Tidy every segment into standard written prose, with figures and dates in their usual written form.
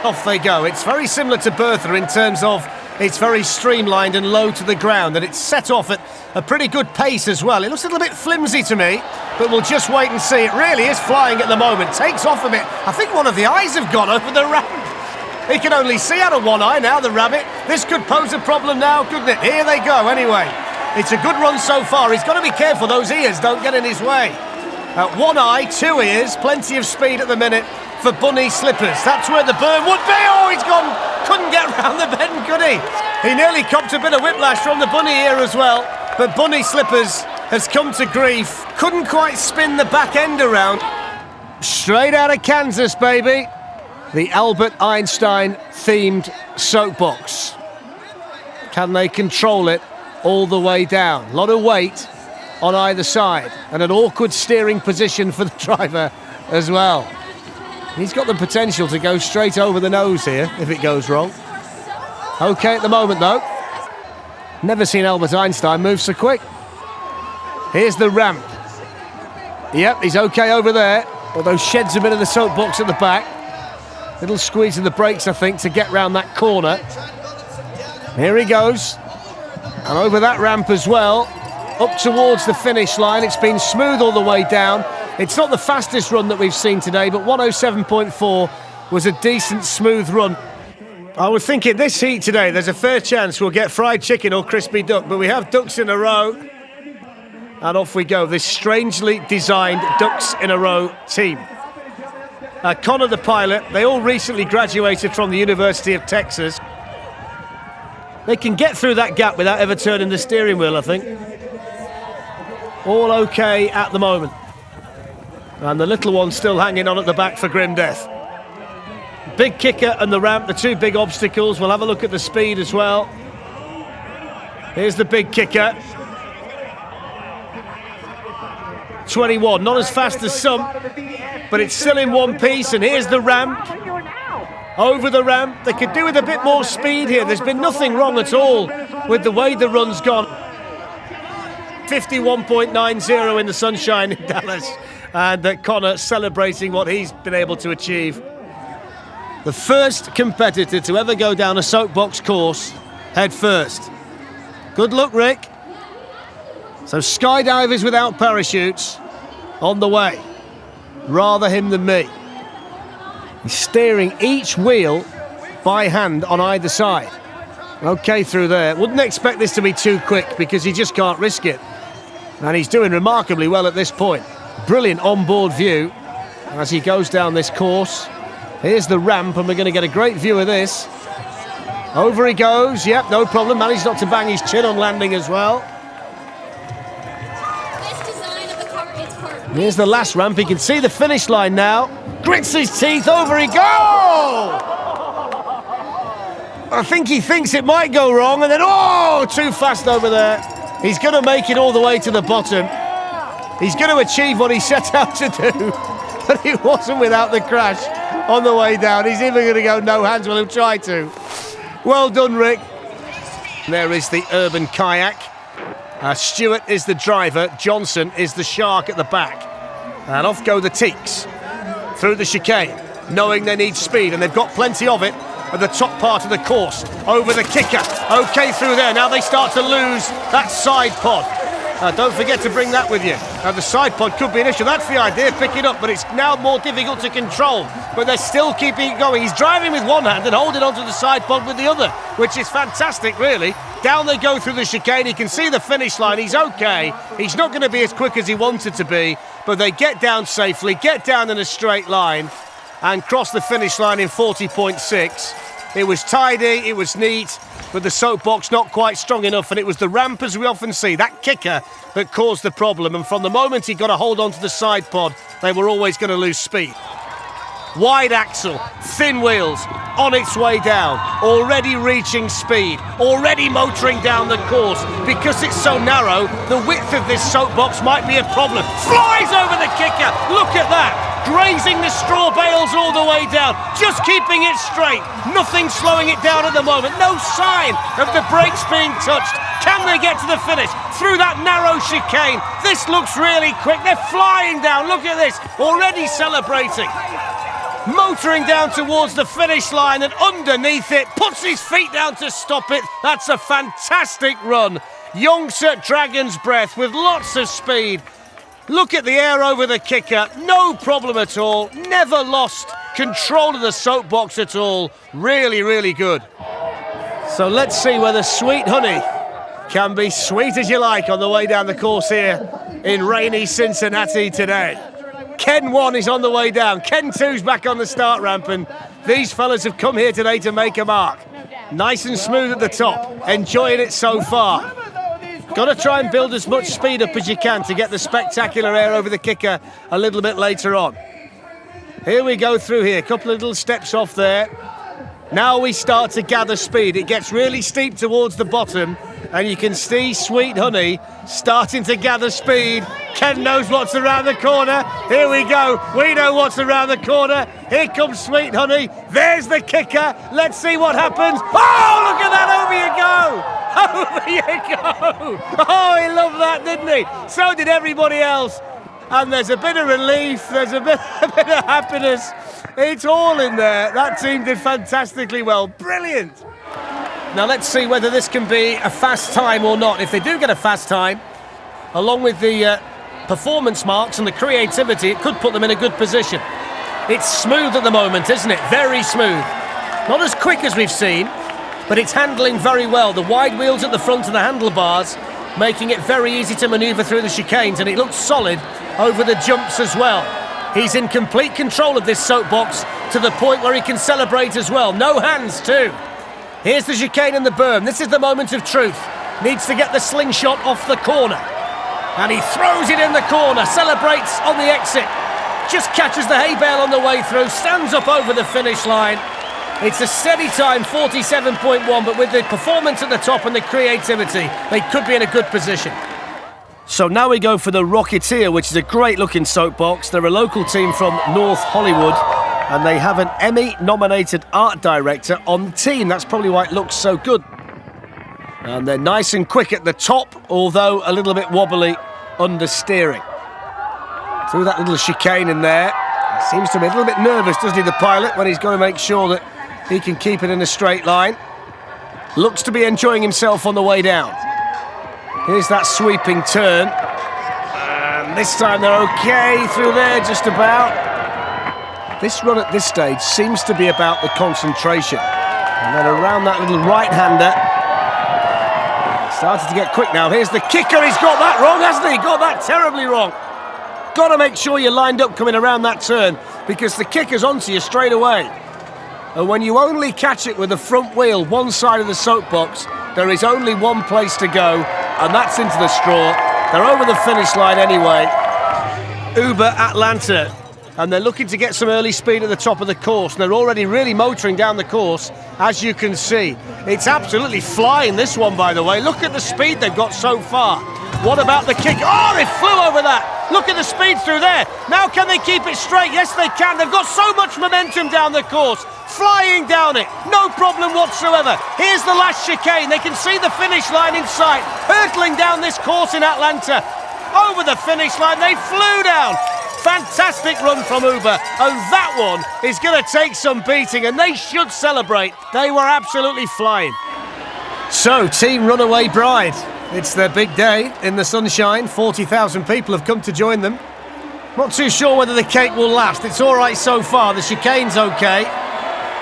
Off they go. It's very similar to Bertha in terms of it's very streamlined and low to the ground, and it's set off at a pretty good pace as well. It looks a little bit flimsy to me, but we'll just wait and see. It really is flying at the moment. Takes off a bit. I think one of the eyes have gone over the ramp. He can only see out of one eye now, the rabbit. This could pose a problem now, couldn't it? Here they go anyway. It's a good run so far. He's got to be careful those ears don't get in his way. One eye, two ears, plenty of speed at the minute for bunny slippers. That's where the burn would be. Oh, he's gone. Couldn't get round the bend, could he? He nearly copped a bit of whiplash from the bunny ear as well. But bunny slippers has come to grief. Couldn't quite spin the back end around. Straight out of Kansas, baby. The Albert Einstein themed soapbox. Can they control it all the way down? A lot of weight on either side and an awkward steering position for the driver as well. He's got the potential to go straight over the nose here if it goes wrong. Okay at the moment though. Never seen Albert Einstein move so quick. Here's the ramp. Yep, he's okay over there, although sheds a bit of the soapbox at the back. Little squeeze of the brakes, I think, to get round that corner. Here he goes. And over that ramp as well, up towards the finish line. It's been smooth all the way down. It's not the fastest run that we've seen today, but 107.4 was a decent, smooth run. I was thinking this heat today, there's a fair chance we'll get fried chicken or crispy duck, but we have ducks in a row. And off we go, this strangely designed ducks in a row team. Connor, the pilot, they all recently graduated from the University of Texas. They can get through that gap without ever turning the steering wheel, I think. All okay at the moment. And the little one still hanging on at the back for grim death. Big kicker and the ramp, the two big obstacles. We'll have a look at the speed as well. Here's the big kicker. 21, not as fast as some, but it's still in one piece. And here's the ramp. Over the ramp, they could do with a bit more speed here. There's been nothing wrong at all with the way the run's gone. 51.90 in the sunshine in Dallas, and Connor celebrating what he's been able to achieve. The first competitor to ever go down a soapbox course head first. Good luck, Rick. So skydivers without parachutes on the way. Rather him than me. He's steering each wheel by hand on either side. Okay through there. Wouldn't expect this to be too quick because he just can't risk it. And he's doing remarkably well at this point. Brilliant onboard view as he goes down this course. Here's the ramp and we're going to get a great view of this. Over he goes. Yep, no problem. Managed not to bang his chin on landing as well. Here's the last ramp. He can see the finish line now. Grits his teeth. Over he goes! I think he thinks it might go wrong and then, oh, too fast over there. He's going to make it all the way to the bottom. He's going to achieve what he set out to do, but it wasn't without the crash on the way down. He's even going to go no hands. Well, he'll try to. Well done, Rick. There is the urban kayak. Stewart is the driver. Johnson is the shark at the back. And off go the teaks through the chicane, knowing they need speed, and they've got plenty of it at the top part of the course. Over the kicker. Okay through there. Now they start to lose that side pod. Don't forget to bring that with you. The side pod could be an issue. That's the idea, pick it up, but it's now more difficult to control. But they're still keeping it going. He's driving with one hand and holding onto the side pod with the other, which is fantastic, really. Down they go through the chicane. He can see the finish line. He's okay. He's not going to be as quick as he wanted to be, but they get down safely, get down in a straight line, and cross the finish line in 40.6. It was tidy, it was neat, but the soapbox not quite strong enough, and it was the ramp, as we often see, that kicker that caused the problem. And from the moment he got a hold onto the side pod, they were always going to lose speed. Wide axle, thin wheels, on its way down, already reaching speed, already motoring down the course. Because it's so narrow, the width of this soapbox might be a problem. Flies over the kicker, look at that, grazing the straw bales all the way down, just keeping it straight, nothing slowing it down at the moment, no sign of the brakes being touched. Can they get to the finish through that narrow chicane? This looks really quick, they're flying down, look at this, already celebrating. motoring down towards the finish line, and underneath it, puts his feet down to stop it. That's a fantastic run. Young's at dragon's breath with lots of speed. Look at the air over the kicker, no problem at all. Never lost control of the soapbox at all. Really, really good. So let's see whether Sweet Honey can be sweet as you like on the way down the course here in rainy Cincinnati today. Ken 1 is on the way down. Ken 2's back on the start ramp, and these fellas have come here today to make a mark. Nice and smooth at the top, enjoying it so far. Got to try and build as much speed up as you can to get the spectacular air over the kicker a little bit later on. Here we go through here, a couple of little steps off there. Now we start to gather speed. It gets really steep towards the bottom, and you can see Sweet Honey starting to gather speed. Ken knows what's around the corner. Here we go. We know what's around the corner. Here comes Sweet Honey. There's the kicker. Let's see what happens. Oh, look at that. Over you go. Over you go. Oh, he loved that, didn't he? So did everybody else. And there's a bit of relief. There's a bit of happiness. It's all in there. That team did fantastically well. Brilliant. Now let's see whether this can be a fast time or not. If they do get a fast time, along with the performance marks and the creativity, it could put them in a good position. It's smooth at the moment, isn't it? Very smooth. Not as quick as we've seen, but it's handling very well. The wide wheels at the front of the handlebars, making it very easy to manoeuvre through the chicanes, and it looks solid over the jumps as well. He's in complete control of this soapbox to the point where he can celebrate as well. No hands too. Here's the chicane and the berm. This is the moment of truth. Needs to get the slingshot off the corner. And he throws it in the corner, celebrates on the exit. Just catches the hay bale on the way through, stands up over the finish line. It's a steady time, 47.1, but with the performance at the top and the creativity, they could be in a good position. So now we go for the Rocketeer, which is a great-looking soapbox. They're a local team from North Hollywood, and they have an Emmy-nominated art director on the team. That's probably why it looks so good. And they're nice and quick at the top, although a little bit wobbly under steering. Through that little chicane in there. He seems to be a little bit nervous, doesn't he, the pilot, when he's got to make sure that he can keep it in a straight line. Looks to be enjoying himself on the way down. Here's that sweeping turn. And this time they're okay through there, just about. This run at this stage seems to be about the concentration. And then around that little right-hander. Started to get quick now. Here's the kicker. He's got that wrong, hasn't he? Got that terribly wrong. Got to make sure you're lined up coming around that turn, because the kicker's onto you straight away. And when you only catch it with the front wheel, one side of the soapbox, there is only one place to go, and that's into the straw. They're over the finish line anyway. Uber Atlanta. And they're looking to get some early speed at the top of the course. They're already really motoring down the course, as you can see. It's absolutely flying, this one, by the way. Look at the speed they've got so far. What about the kick? Oh, they flew over that. Look at the speed through there. Now can they keep it straight? Yes, they can. They've got so much momentum down the course. Flying down it. No problem whatsoever. Here's the last chicane. They can see the finish line in sight. Hurtling down this course in Atlanta. Over the finish line, they flew down. Fantastic run from Uber, and that one is going to take some beating, and they should celebrate. They were absolutely flying. So, Team Runaway Bride. It's their big day in the sunshine. 40,000 people have come to join them. Not too sure whether the cake will last. It's all right so far. The chicane's okay.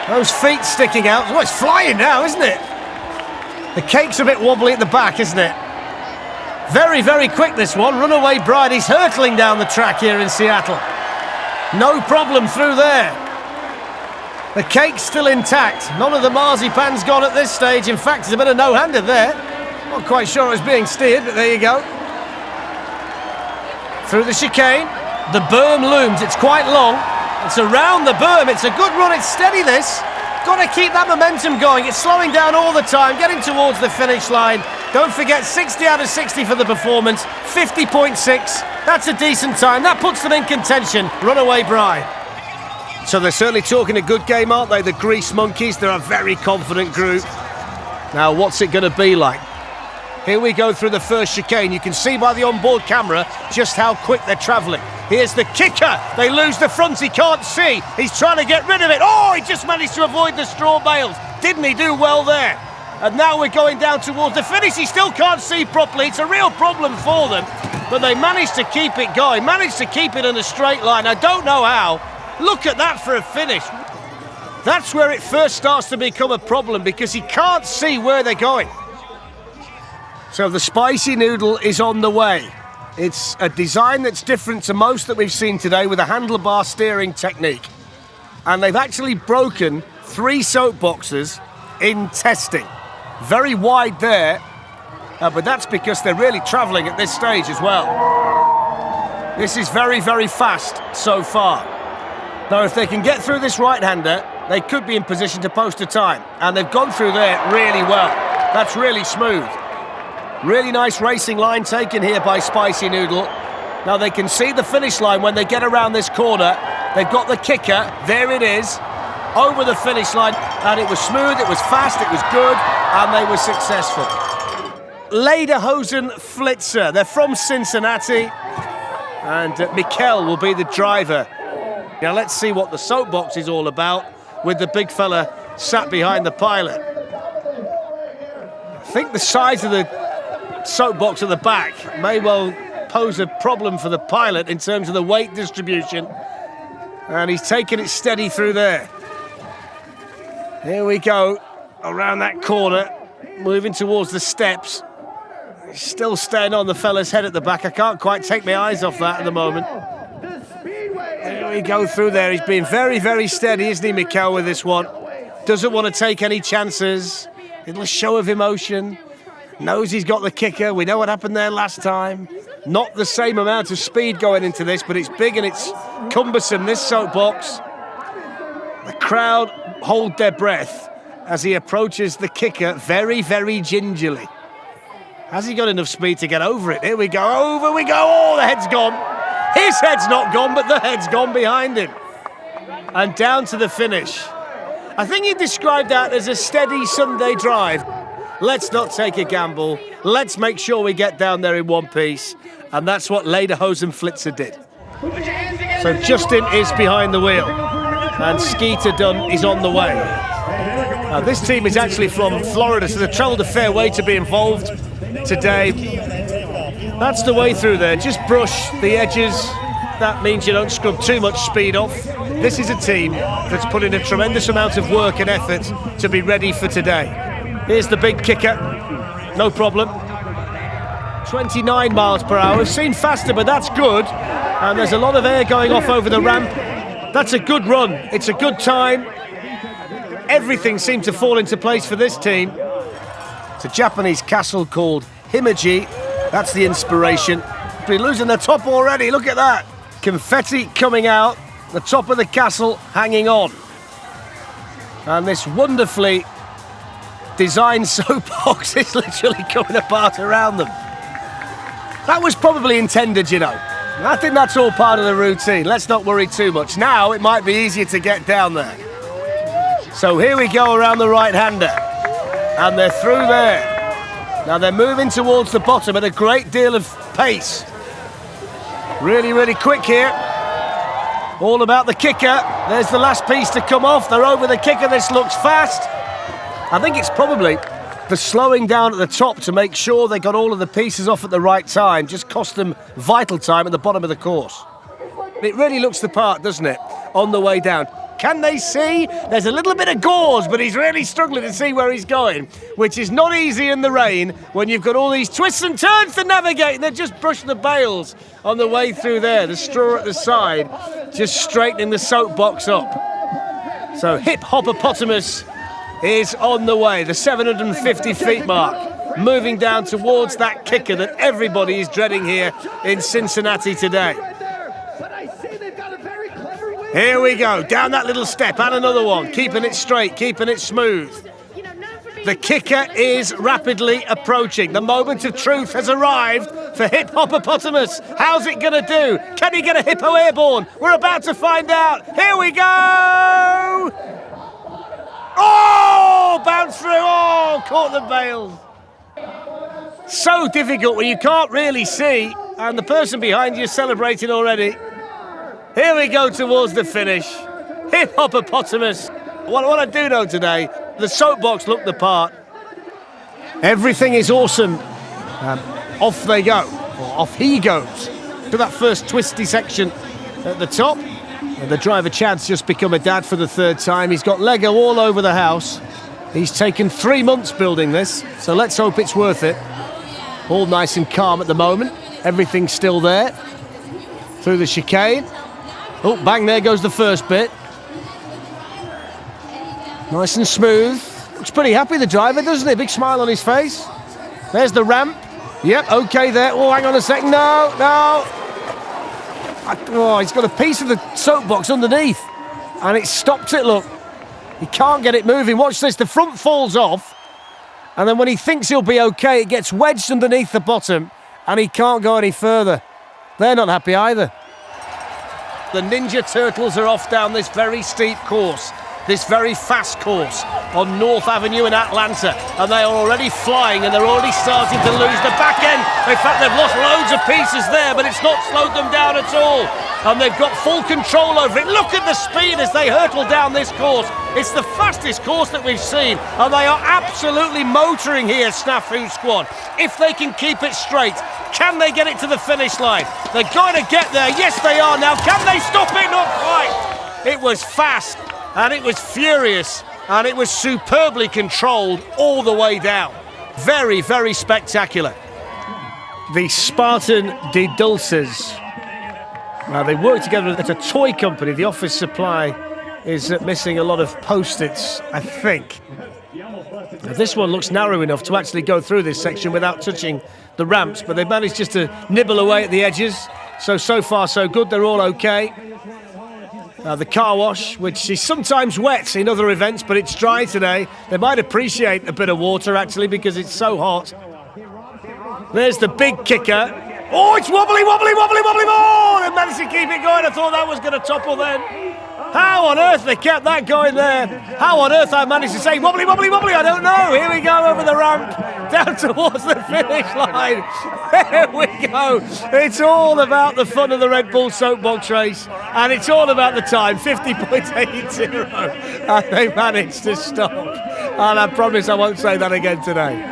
Those feet sticking out. Oh, it's flying now, isn't it? The cake's a bit wobbly at the back, isn't it? Very, very quick, this one. Runaway Bride is hurtling down the track here in Seattle. No problem through there. The cake's still intact. None of the marzipan's gone at this stage. In fact, there's a bit of no-hander there. Not quite sure it was being steered, but there you go. Through the chicane. The berm looms. It's quite long. It's around the berm. It's a good run. It's steady, this. Got to keep that momentum going. It's slowing down all the time, getting towards the finish line. Don't forget, 60 out of 60 for the performance, 50.6. That's a decent time. That puts them in contention. Runaway Bride. So they're certainly talking a good game, aren't they? The Grease Monkeys, they're a very confident group. Now, what's it going to be like? Here we go through the first chicane. You can see by the onboard camera just how quick they're travelling. Here's the kicker. They lose the front. He can't see. He's trying to get rid of it. Oh, he just managed to avoid the straw bales. Didn't he do well there? And now we're going down towards the finish. He still can't see properly. It's a real problem for them. But they managed to keep it going. Managed to keep it in a straight line. I don't know how. Look at that for a finish. That's where it first starts to become a problem because he can't see where they're going. So the spicy noodle is on the way. It's a design that's different to most that we've seen today with a handlebar steering technique. And they've actually broken 3 soapboxes in testing. Very wide there, but that's because they're really travelling at this stage as well. This is very, very fast so far. Now, if they can get through this right-hander, they could be in position to post a time. And they've gone through there really well. That's really smooth. Really nice racing line taken here by Spicy Noodle. Now they can see the finish line when they get around this corner. They've got the kicker. There it is. Over the finish line. And it was smooth, it was fast, it was good. And they were successful. Lederhosen Flitzer. They're from Cincinnati. And Mikel will be the driver. Now let's see what the soapbox is all about with the big fella sat behind the pilot. I think the size of the soapbox at the back may well pose a problem for the pilot in terms of the weight distribution. And he's taking it steady through there. Here we go, around that corner, moving towards the steps. He's still staying on the fella's head at the back. I can't quite take my eyes off that at the moment. Here we go through there. He's been very, very steady, isn't he, Mikel, with this one? Doesn't want to take any chances. A little show of emotion. Knows he's got the kicker. We know what happened there last time. Not the same amount of speed going into this, but it's big and it's cumbersome, this soapbox. The crowd hold their breath as he approaches the kicker very, very gingerly. Has he got enough speed to get over it? Here we go. Over we go. Oh, the head's gone. His head's not gone, but the head's gone behind him. And down to the finish. I think he described that as a steady Sunday drive. Let's not take a gamble. Let's make sure we get down there in one piece. And that's what Lederhosen Flitzer did. So Justin is behind the wheel. And Skeeter Dunn is on the way. Now, this team is actually from Florida, so they've travelled a fair way to be involved today. That's the way through there. Just brush the edges. That means you don't scrub too much speed off. This is a team that's put in a tremendous amount of work and effort to be ready for today. Here's the big kicker. No problem. 29 miles per hour. We've seen faster, but that's good. And there's a lot of air going off over the ramp. That's a good run. It's a good time. Everything seemed to fall into place for this team. It's a Japanese castle called Himeji. That's the inspiration. We're losing the top already. Look at that. Confetti coming out. The top of the castle hanging on. And this wonderfully designed soapbox is literally coming apart around them. That was probably intended, you know. I think that's all part of the routine. Let's not worry too much. Now it might be easier to get down there. So here we go around the right-hander. And they're through there. Now they're moving towards the bottom at a great deal of pace. Really, really quick here. All about the kicker. There's the last piece to come off. They're over the kicker. This looks fast. I think it's probably the slowing down at the top to make sure they got all of the pieces off at the right time just cost them vital time at the bottom of the course. It really looks the part, doesn't it, on the way down. Can they see? There's a little bit of gauze, but he's really struggling to see where he's going, which is not easy in the rain when you've got all these twists and turns to navigate and they're just brushing the bales on the way through there. The straw at the side, just straightening the soapbox up. So hip hopotamus is on the way, the 750 feet mark, moving down towards that kicker that everybody is dreading here in Cincinnati today. Here we go, down that little step and another one, keeping it straight, keeping it smooth. The kicker is rapidly approaching. The moment of truth has arrived for Hip Hopotamus. How's it going to do? Can he get a hippo airborne? We're about to find out. Here we go! Oh, bounce through. Oh, caught the bales. So difficult when you can't really see, and the person behind you is celebrating already. Here we go towards the finish. Hip hopotamus. What I do know today, the soapbox looked the part. Everything is awesome. Off they go, or off he goes, to that first twisty section at the top. And the driver Chad's just become a dad for the third time. He's got Lego all over the house. He's taken 3 months building this, so let's hope it's worth it. All nice and calm at the moment. Everything's still there. Through the chicane. Oh, bang, there goes the first bit. Nice and smooth. Looks pretty happy, the driver, doesn't he? Big smile on his face. There's the ramp. Yep, okay there. Oh, hang on a second. No. Oh, he's got a piece of the soapbox underneath. And it stopped it, look. He can't get it moving. Watch this. The front falls off. And then when he thinks he'll be okay, it gets wedged underneath the bottom. And he can't go any further. They're not happy either. The Ninja Turtles are off down this very steep course. This very fast course on North Avenue in Atlanta, and they are already flying and they're already starting to lose the back end. In fact, they've lost loads of pieces there, but it's not slowed them down at all, and they've got full control over it. Look at the speed as they hurtle down this course. It's the fastest course that we've seen, and they are absolutely motoring here, Snafu Squad. If they can keep it straight, can they get it to the finish line? They're going to get there. Yes, they are. Now, can they stop it? Not quite. It was fast. And it was furious, and it was superbly controlled all the way down. Very, very spectacular. The Spartan dedulas. Now, they work together at a toy company. The office supply is missing a lot of post-its, I think. This one looks narrow enough to actually go through this section without touching the ramps, but they managed just to nibble away at the edges. So far, so good. They're all okay. The car wash, which is sometimes wet in other events, but it's dry today. They might appreciate a bit of water, actually, because it's so hot. There's the big kicker. Oh, it's wobbly more! They managed to keep it going. I thought that was going to topple then. How on earth they kept that going there? How on earth I managed to say wobbly, I don't know. Here we go over the ramp, down towards the finish line. There we go. It's all about the fun of the Red Bull Soapbox Race, and it's all about the time, 50.80, and they managed to stop. And I promise I won't say that again today.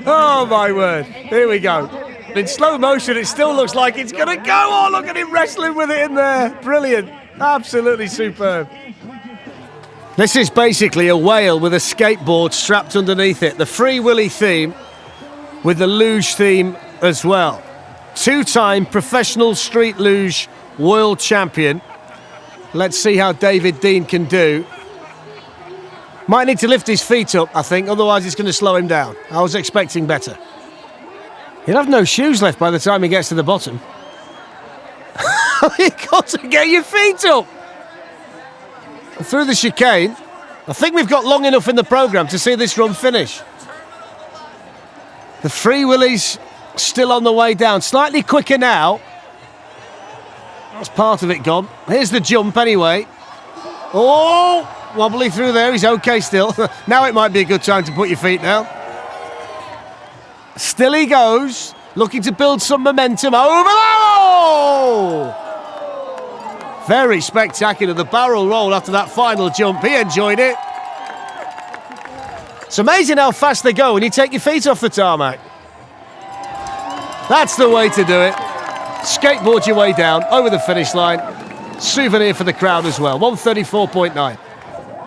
Oh my word, here we go. In slow motion, it still looks like it's going to go. Oh, look at him wrestling with it in there. Brilliant. Absolutely superb. This is basically a whale with a skateboard strapped underneath it. The Free Willy theme with the luge theme as well. Two-time professional street luge world champion. Let's see how David Dean can do. Might need to lift his feet up, I think, otherwise it's going to slow him down. I was expecting better. He'll have no shoes left by the time he gets to the bottom. You've got to get your feet up. And through the chicane, I think we've got long enough in the programme to see this run finish. The Free Willies still on the way down. Slightly quicker now. That's part of it gone. Here's the jump anyway. Oh, wobbly through there. He's okay still. Now it might be a good time to put your feet down. Still he goes, looking to build some momentum over. Oh! Very spectacular, the barrel roll after that final jump. He enjoyed it. It's amazing how fast they go when you take your feet off the tarmac. That's the way to do it. Skateboard your way down, over the finish line. Souvenir for the crowd as well, 134.9.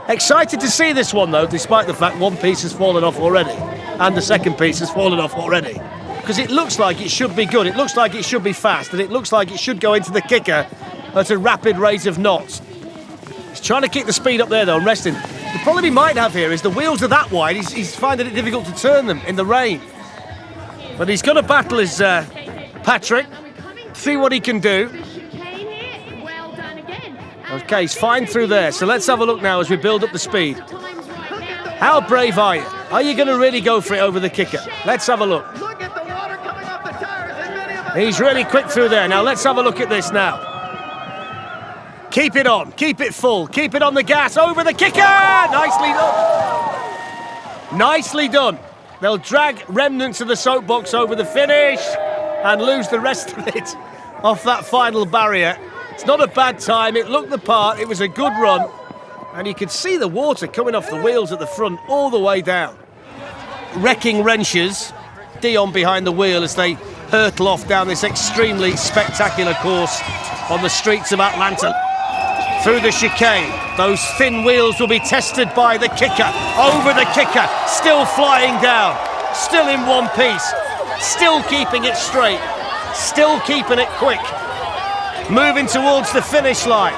Excited to see this one though, despite the fact one piece has fallen off already. And the second piece has fallen off already. Because it looks like it should be good, it looks like it should be fast, and it looks like it should go into the kicker at a rapid rate of knots. He's trying to keep the speed up there though and resting. The problem he might have here is the wheels are that wide, he's finding it difficult to turn them in the rain. But he's going to battle his Patrick, see what he can do. Okay, he's fine through there, so let's have a look now as we build up the speed. How brave are you? Are you going to really go for it over the kicker? Let's have a look. He's really quick through there. Now let's have a look at this now. Keep it on, keep it full, keep it on the gas, over the kicker! Nicely done. Nicely done. They'll drag remnants of the soapbox over the finish and lose the rest of it off that final barrier. It's not a bad time, it looked the part, it was a good run. And you could see the water coming off the wheels at the front all the way down. Wrecking wrenches, Dion behind the wheel as they hurtle off down this extremely spectacular course on the streets of Atlanta. Through the chicane, those thin wheels will be tested by the kicker. Over the kicker, still flying down, still in one piece, still keeping it straight, still keeping it quick. Moving towards the finish line.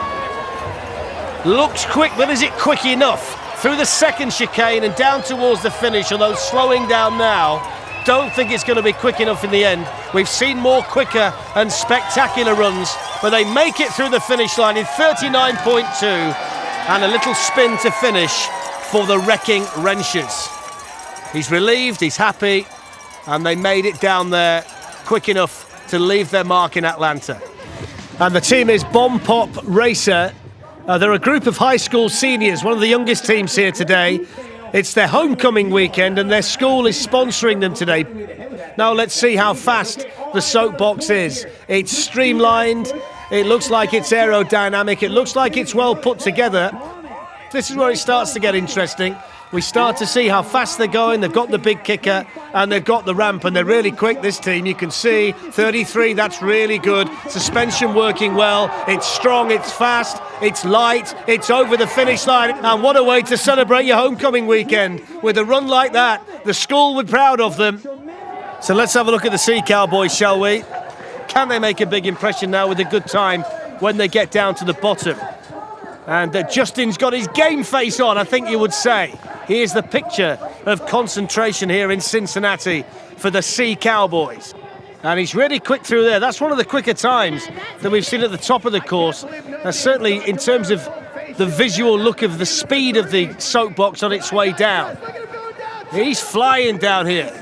Looks quick, but is it quick enough? Through the second chicane and down towards the finish, although slowing down now. Don't think it's going to be quick enough in the end. We've seen more quicker and spectacular runs, but they make it through the finish line in 39.2 and a little spin to finish for the wrecking wrenches. He's relieved, he's happy, and they made it down there quick enough to leave their mark in Atlanta. And the team is Bomb Pop Racer. They're a group of high school seniors, one of the youngest teams here today. It's their homecoming weekend and their school is sponsoring them today. Now let's see how fast the soapbox is. It's streamlined, it looks like it's aerodynamic, it looks like it's well put together. This is where it starts to get interesting. We start to see how fast they're going. They've got the big kicker and they've got the ramp, and they're really quick, this team. You can see 33, that's really good. Suspension working well. It's strong, it's fast, it's light, it's over the finish line. And what a way to celebrate your homecoming weekend with a run like that. The school were proud of them. So let's have a look at the Sea Cowboys, shall we? Can they make a big impression now with a good time when they get down to the bottom? And Justin's got his game face on, I think you would say. Here's the picture of concentration here in Cincinnati for the Sea Cowboys. And he's really quick through there. That's one of the quicker times that we've seen at the top of the course. Certainly in terms of the visual look of the speed of the soapbox on its way down. He's flying down here,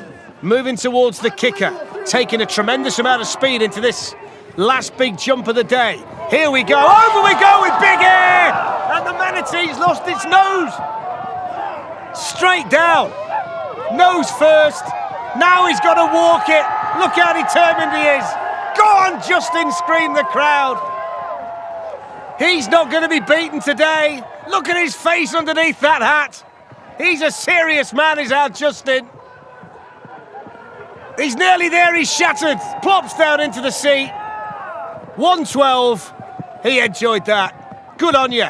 moving towards the kicker, taking a tremendous amount of speed into this last big jump of the day. Here we go, over we go with big air! And the manatee's lost its nose! Straight down, nose first, now he's got to walk it. Look how determined he is. Go on, Justin, scream the crowd. He's not going to be beaten today. Look at his face underneath that hat. He's a serious man, is our Justin. He's nearly there, he's shattered, plops down into the sea. 112, he enjoyed that. Good on you.